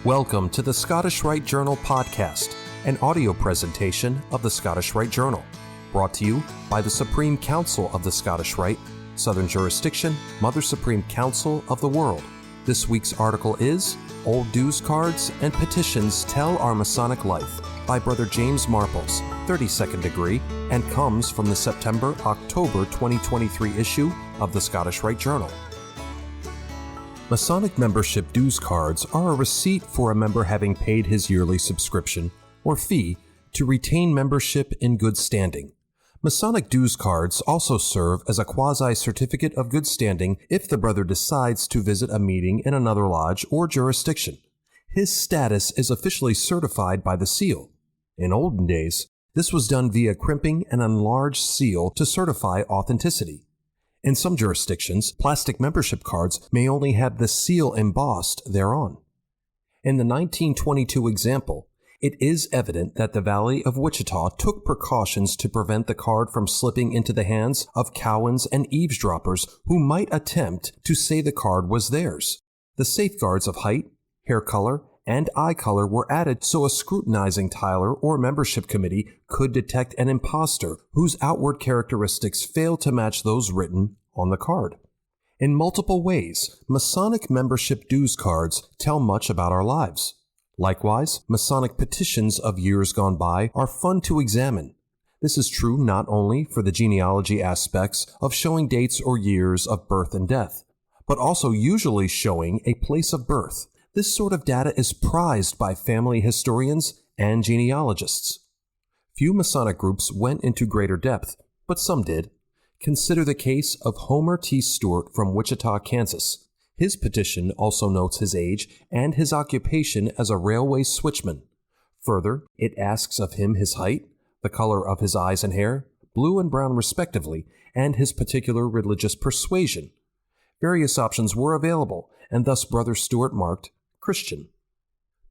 Welcome to the Scottish Rite Journal podcast, an audio presentation of the Scottish Rite Journal, brought to you by the Supreme Council of the Scottish Rite, Southern Jurisdiction, Mother Supreme Council of the World. This week's article is Old Dues Cards and Petitions Tell Our Masonic Life by Brother James Marples, 32nd degree, and comes from the September-October 2023 issue of the Scottish Rite Journal. Masonic membership dues cards are a receipt for a member having paid his yearly subscription or fee to retain membership in good standing. Masonic dues cards also serve as a quasi-certificate of good standing if the brother decides to visit a meeting in another lodge or jurisdiction. His status is officially certified by the seal. In olden days, this was done via crimping an enlarged seal to certify authenticity. In some jurisdictions, plastic membership cards may only have the seal embossed thereon. In the 1922 example, it is evident that the Valley of Wichita took precautions to prevent the card from slipping into the hands of cowens and eavesdroppers who might attempt to say the card was theirs. The safeguards of height, hair color, and eye color were added so a scrutinizing Tyler or membership committee could detect an impostor whose outward characteristics fail to match those written on the card. In multiple ways, Masonic membership dues cards tell much about our lives. Likewise, Masonic petitions of years gone by are fun to examine. This is true not only for the genealogy aspects of showing dates or years of birth and death, but also usually showing a place of birth. This sort of data is prized by family historians and genealogists. Few Masonic groups went into greater depth, but some did. Consider the case of Homer T. Stewart from Wichita, Kansas. His petition also notes his age and his occupation as a railway switchman. Further, it asks of him his height, the color of his eyes and hair, blue and brown respectively, and his particular religious persuasion. Various options were available, and thus Brother Stewart marked Christian.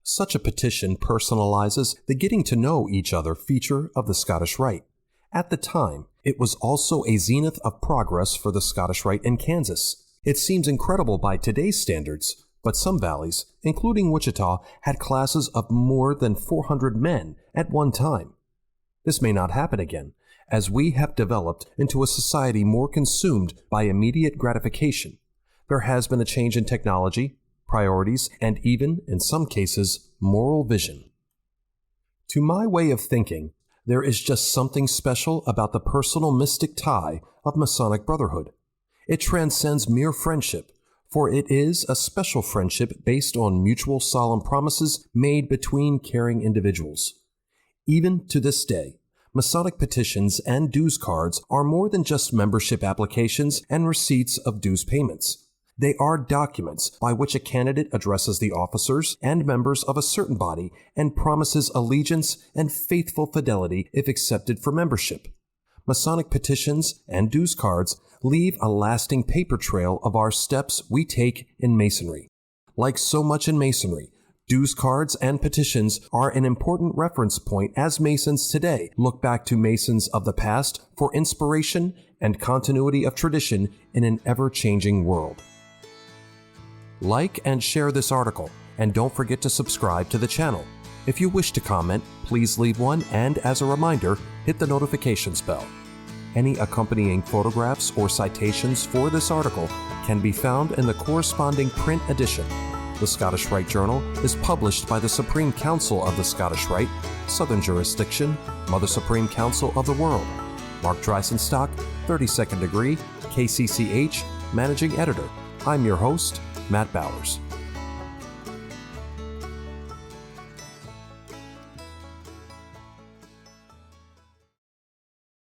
Such a petition personalizes the getting to know each other feature of the Scottish Rite. At the time, it was also a zenith of progress for the Scottish Rite in Kansas. It seems incredible by today's standards, but some valleys, including Wichita, had classes of more than 400 men at one time. This may not happen again, as we have developed into a society more consumed by immediate gratification. There has been a change in technology, priorities, and even, in some cases, moral vision. To my way of thinking, there is just something special about the personal mystic tie of Masonic brotherhood. It transcends mere friendship, for it is a special friendship based on mutual solemn promises made between caring individuals. Even to this day, Masonic petitions and dues cards are more than just membership applications and receipts of dues payments. They are documents by which a candidate addresses the officers and members of a certain body and promises allegiance and faithful fidelity if accepted for membership. Masonic petitions and dues cards leave a lasting paper trail of our steps we take in Masonry. Like so much in Masonry, dues cards and petitions are an important reference point as Masons today look back to Masons of the past for inspiration and continuity of tradition in an ever-changing world. Like and share this article, and don't forget to subscribe to the channel. If you wish to comment, please leave one, and as a reminder, hit the notifications bell. Any accompanying photographs or citations for this article can be found in the corresponding print edition. The Scottish Rite Journal is published by the Supreme Council of the Scottish Rite, Southern Jurisdiction, Mother Supreme Council of the World. Mark Dreisenstock, 32nd degree, KCCH, Managing Editor. I'm your host, Matt Bowers.